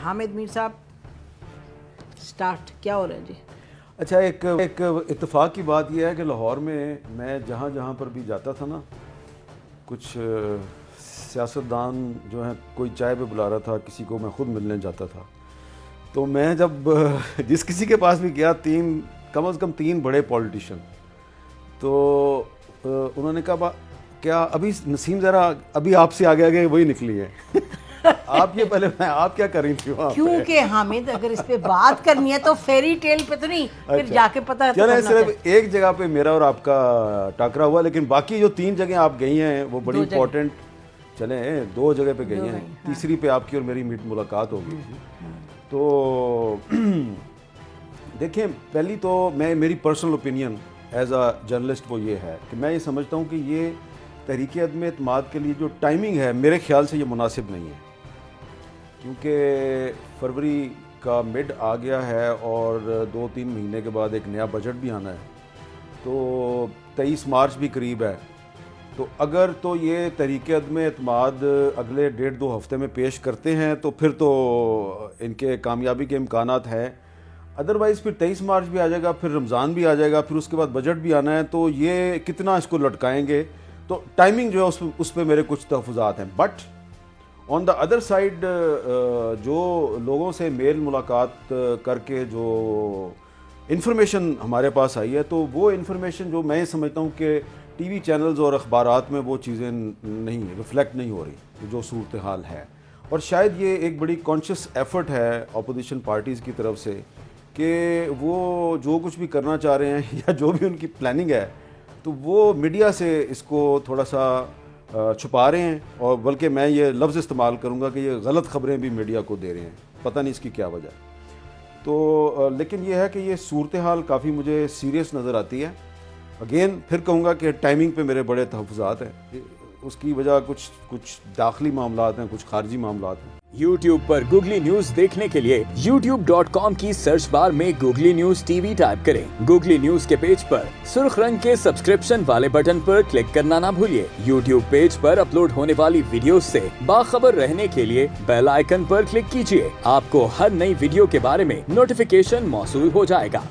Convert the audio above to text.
حامد میر صاحب سٹارٹ کیا ہو رہا ہے جی؟ اچھا، ایک اتفاق کی بات یہ ہے کہ لاہور میں جہاں جہاں پر بھی جاتا تھا نا، کچھ سیاستدان جو ہیں کوئی چائے پہ بلا رہا تھا، کسی کو میں خود ملنے جاتا تھا، تو میں جب جس کسی کے پاس بھی گیا کم از کم تین بڑے پولیٹیشین، تو انہوں نے کہا کیا ابھی نسیم ذرا ابھی آپ سے آگے وہی نکلی ہے آپ یہ پہلے میں آپ کیا کر رہی تھی وہاں؟ کیونکہ حامد اگر اس پہ بات کرنی ہے تو فیری ٹیل پہ تو نہیں، پھر جا کے پتہ ہے تو چلیں، کرنا صرف ایک جگہ پہ میرا اور آپ کا ٹاکرا ہوا، لیکن باقی جو تین جگہیں آپ گئی ہیں وہ بڑی امپورٹنٹ، چلیں دو جگہ پہ گئی ہیں، تیسری پہ آپ کی اور میری ملاقات ہو گئی تھی۔ تو دیکھیں، پہلی تو میری personal opinion as a journalist وہ یہ ہے کہ میں یہ سمجھتا ہوں کہ یہ تحریک عدم اعتماد کے لیے جو ٹائمنگ ہے میرے خیال سے یہ مناسب نہیں ہے، کیونکہ فروری کا مڈ آ گیا ہے اور 2-3 مہینے کے بعد ایک نیا بجٹ بھی آنا ہے، تو 23 مارچ بھی قریب ہے، تو اگر تو یہ تحریک عدم اعتماد اگلے 1.5-2 ہفتے میں پیش کرتے ہیں تو پھر تو ان کے کامیابی کے امکانات ہیں، ادروائز پھر 23 مارچ بھی آ جائے گا، پھر رمضان بھی آ جائے گا، پھر اس کے بعد بجٹ بھی آنا ہے، تو یہ کتنا اس کو لٹکائیں گے، تو ٹائمنگ جو ہے اس پہ میرے کچھ تحفظات ہیں۔ But on the other side جو لوگوں سے میل ملاقات کر کے جو انفارمیشن ہمارے پاس آئی ہے، تو وہ انفارمیشن جو میں سمجھتا ہوں کہ ٹی وی چینلز اور اخبارات میں وہ چیزیں نہیں ریفلیکٹ نہیں ہو رہی جو صورتحال ہے، اور شاید یہ ایک بڑی کانشیس ایفرٹ ہے اپوزیشن پارٹیز کی طرف سے کہ وہ جو کچھ بھی کرنا چاہ رہے ہیں یا جو بھی ان کی پلاننگ ہے، تو وہ میڈیا سے اس کو تھوڑا سا چھپا رہے ہیں، اور بلکہ میں یہ لفظ استعمال کروں گا کہ یہ غلط خبریں بھی میڈیا کو دے رہے ہیں، پتہ نہیں اس کی کیا وجہ ہے۔ تو لیکن یہ ہے کہ یہ صورتحال کافی مجھے سیریس نظر آتی ہے۔ اگین پھر کہوں گا کہ ٹائمنگ پہ میرے بڑے تحفظات ہیں، اس کی وجہ کچھ داخلی معاملات ہیں، کچھ خارجی معاملات ہیں۔ YouTube پر گوگلی نیوز دیکھنے کے لیے youtube.com کی سرچ بار میں googly news T V type کریں۔ گوگلی نیوز کے پیج پر سرخ رنگ کے سبسکرپشن والے بٹن پر کلک کرنا نہ بھولیے۔ YouTube پیج پر اپلوڈ ہونے والی ویڈیوز سے باخبر رہنے کے لیے بیل آئیکن پر کلک کیجیے۔ آپ کو ہر نئی ویڈیو کے بارے میں نوٹیفیکیشن موصول ہو جائے گا۔